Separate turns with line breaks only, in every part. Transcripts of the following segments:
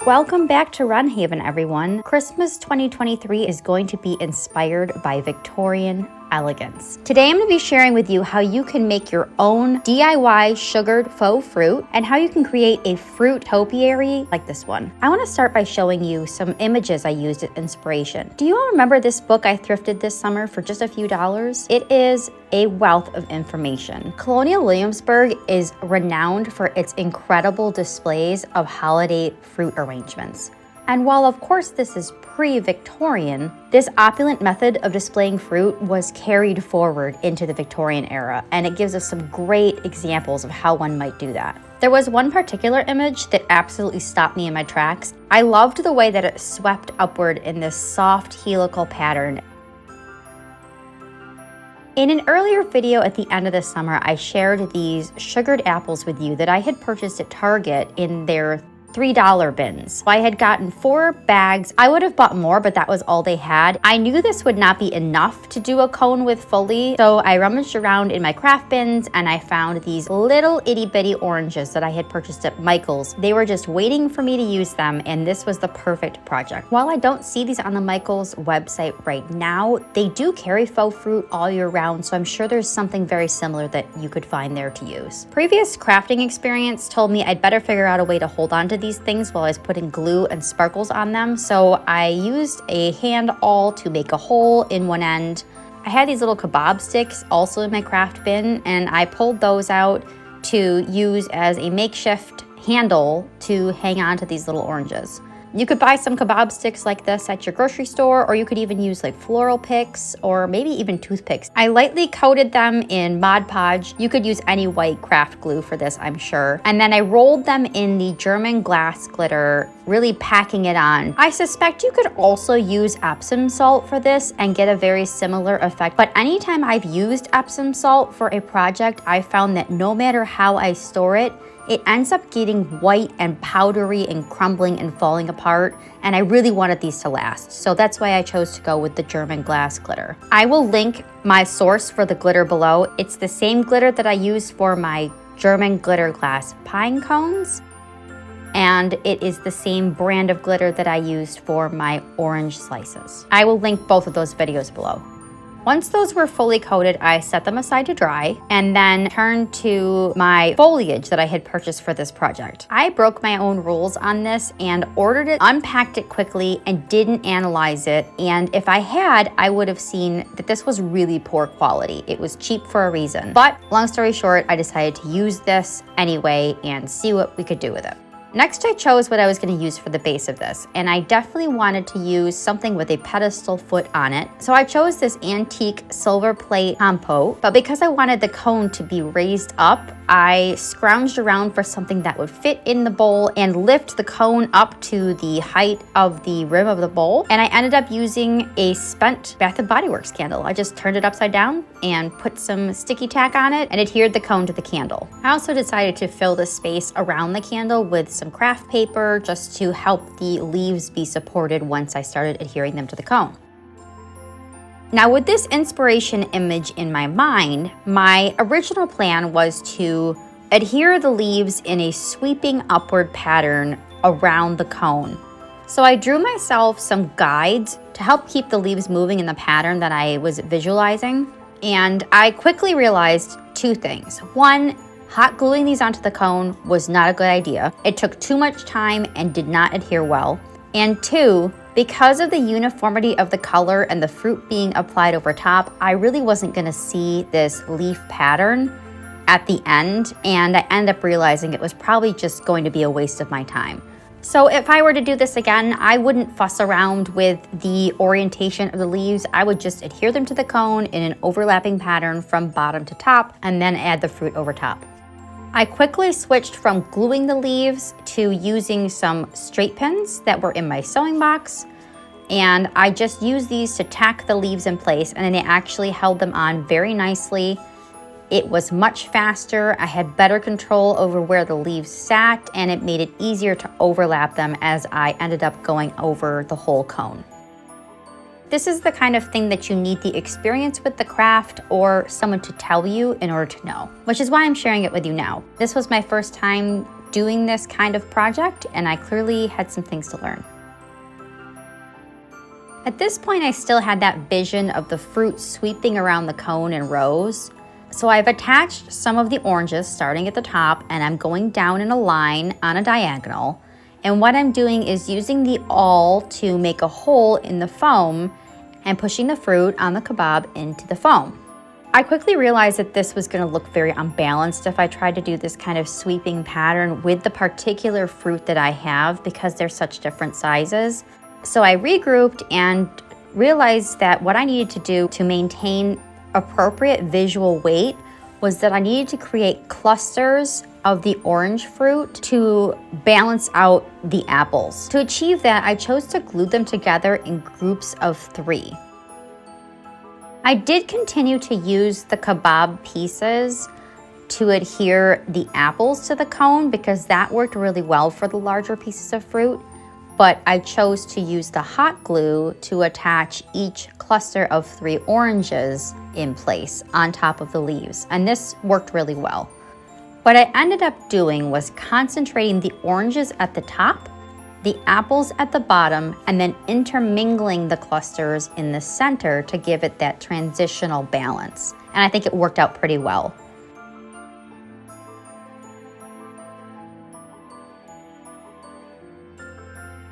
Welcome back to Run Haven, everyone. Christmas 2023 is going to be inspired by Victorian elegance. Today I'm going to be sharing with you how you can make your own DIY sugared faux fruit and how you can create a fruit topiary like this one. I want to start by showing you some images I used as inspiration. Do you all remember this book I thrifted this summer for just a few dollars? It is a wealth of information. Colonial Williamsburg is renowned for its incredible displays of holiday fruit arrangements. And while of course this is pre-Victorian, this opulent method of displaying fruit was carried forward into the Victorian era, and it gives us some great examples of how one might do that. There was one particular image that absolutely stopped me in my tracks. I loved the way that it swept upward in this soft helical pattern. In an earlier video at the end of the summer, I shared these sugared apples with you that I had purchased at Target in their $3 bins. So I had gotten 4 bags. I would have bought more, but that was all they had. I knew this would not be enough to do a cone with fully, so I rummaged around in my craft bins and I found these little itty bitty oranges that I had purchased at Michael's. They were just waiting for me to use them, and this was the perfect project. While I don't see these on the Michael's website right now, they do carry faux fruit all year round, so I'm sure there's something very similar that you could find there to use. Previous crafting experience told me I'd better figure out a way to hold on to these things while I was putting glue and sparkles on them, so I used a hand awl to make a hole in one end. I had these little kebab sticks also in my craft bin, and I pulled those out to use as a makeshift handle to hang on to these little oranges. You could buy some kebab sticks like this at your grocery store, or you could even use like floral picks or maybe even toothpicks. I lightly coated them in Mod Podge. You could use any white craft glue for this, I'm sure. And then I rolled them in the German glass glitter, really packing it on. I suspect you could also use Epsom salt for this and get a very similar effect. But anytime I've used Epsom salt for a project, I found that no matter how I store it, it ends up getting white and powdery and crumbling and falling apart, and I really wanted these to last, so that's why I chose to go with the German glass glitter. I will link my source for the glitter below. It's the same glitter that I use for my German glitter glass pine cones, and it is the same brand of glitter that I used for my orange slices. I will link both of those videos below. Once those were fully coated, I set them aside to dry and then turned to my foliage that I had purchased for this project. I broke my own rules on this and ordered it, unpacked it quickly, and didn't analyze it. And if I had, I would have seen that this was really poor quality. It was cheap for a reason. But long story short, I decided to use this anyway and see what we could do with it. Next, I chose what I was going to use for the base of this, and I definitely wanted to use something with a pedestal foot on it. So I chose this antique silver plate compote, but because I wanted the cone to be raised up, I scrounged around for something that would fit in the bowl and lift the cone up to the height of the rim of the bowl. And I ended up using a spent Bath & Body Works candle. I just turned it upside down and put some sticky tack on it and adhered the cone to the candle. I also decided to fill the space around the candle with some craft paper just to help the leaves be supported once I started adhering them to the cone. Now, with this inspiration image in my mind, my original plan was to adhere the leaves in a sweeping upward pattern around the cone. So I drew myself some guides to help keep the leaves moving in the pattern that I was visualizing. And I quickly realized 2 things. One, hot gluing these onto the cone was not a good idea. It took too much time and did not adhere well. And 2, because of the uniformity of the color and the fruit being applied over top, I really wasn't gonna see this leaf pattern at the end, and I ended up realizing it was probably just going to be a waste of my time. So if I were to do this again, I wouldn't fuss around with the orientation of the leaves. I would just adhere them to the cone in an overlapping pattern from bottom to top, and then add the fruit over top. I quickly switched from gluing the leaves to using some straight pins that were in my sewing box, and I just used these to tack the leaves in place, and then they actually held them on very nicely. It was much faster, I had better control over where the leaves sat, and it made it easier to overlap them as I ended up going over the whole cone. This is the kind of thing that you need the experience with the craft or someone to tell you in order to know, which is why I'm sharing it with you now. This was my first time doing this kind of project, and I clearly had some things to learn. At this point, I still had that vision of the fruit sweeping around the cone in rows. So I've attached some of the oranges starting at the top, and I'm going down in a line on a diagonal. And what I'm doing is using the awl to make a hole in the foam and pushing the fruit on the kebab into the foam. I quickly realized that this was going to look very unbalanced if I tried to do this kind of sweeping pattern with the particular fruit that I have, because they're such different sizes. So I regrouped and realized that what I needed to do to maintain appropriate visual weight was that I needed to create clusters of the orange fruit to balance out the apples. To achieve that, I chose to glue them together in groups of 3. I did continue to use the kebab pieces to adhere the apples to the cone because that worked really well for the larger pieces of fruit. But I chose to use the hot glue to attach each cluster of 3 oranges in place on top of the leaves, and this worked really well. What I ended up doing was concentrating the oranges at the top, the apples at the bottom, and then intermingling the clusters in the center to give it that transitional balance, and I think it worked out pretty well.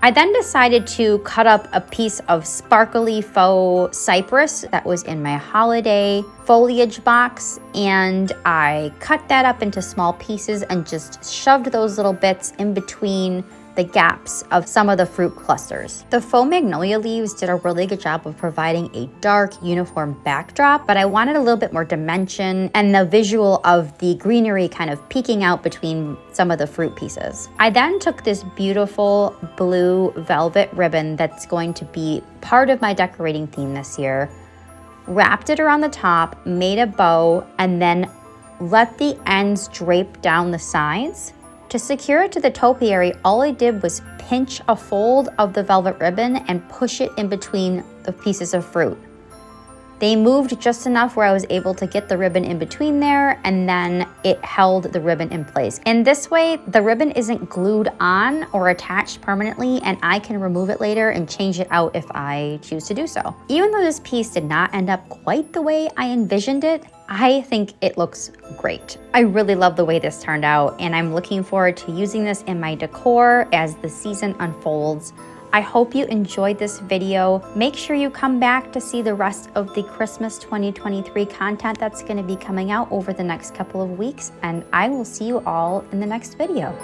I then decided to cut up a piece of sparkly faux cypress that was in my holiday foliage box, and I cut that up into small pieces and just shoved those little bits in between the gaps of some of the fruit clusters. The faux magnolia leaves did a really good job of providing a dark, uniform backdrop, but I wanted a little bit more dimension and the visual of the greenery kind of peeking out between some of the fruit pieces. I then took this beautiful blue velvet ribbon that's going to be part of my decorating theme this year, wrapped it around the top, made a bow, and then let the ends drape down the sides. To secure it to the topiary, all I did was pinch a fold of the velvet ribbon and push it in between the pieces of fruit. They moved just enough where I was able to get the ribbon in between there, and then it held the ribbon in place. In this way, the ribbon isn't glued on or attached permanently, and I can remove it later and change it out if I choose to do so. Even though this piece did not end up quite the way I envisioned it, I think it looks great. I really love the way this turned out, and I'm looking forward to using this in my decor as the season unfolds. I hope you enjoyed this video. Make sure you come back to see the rest of the Christmas 2023 content that's going to be coming out over the next couple of weeks, and I will see you all in the next video.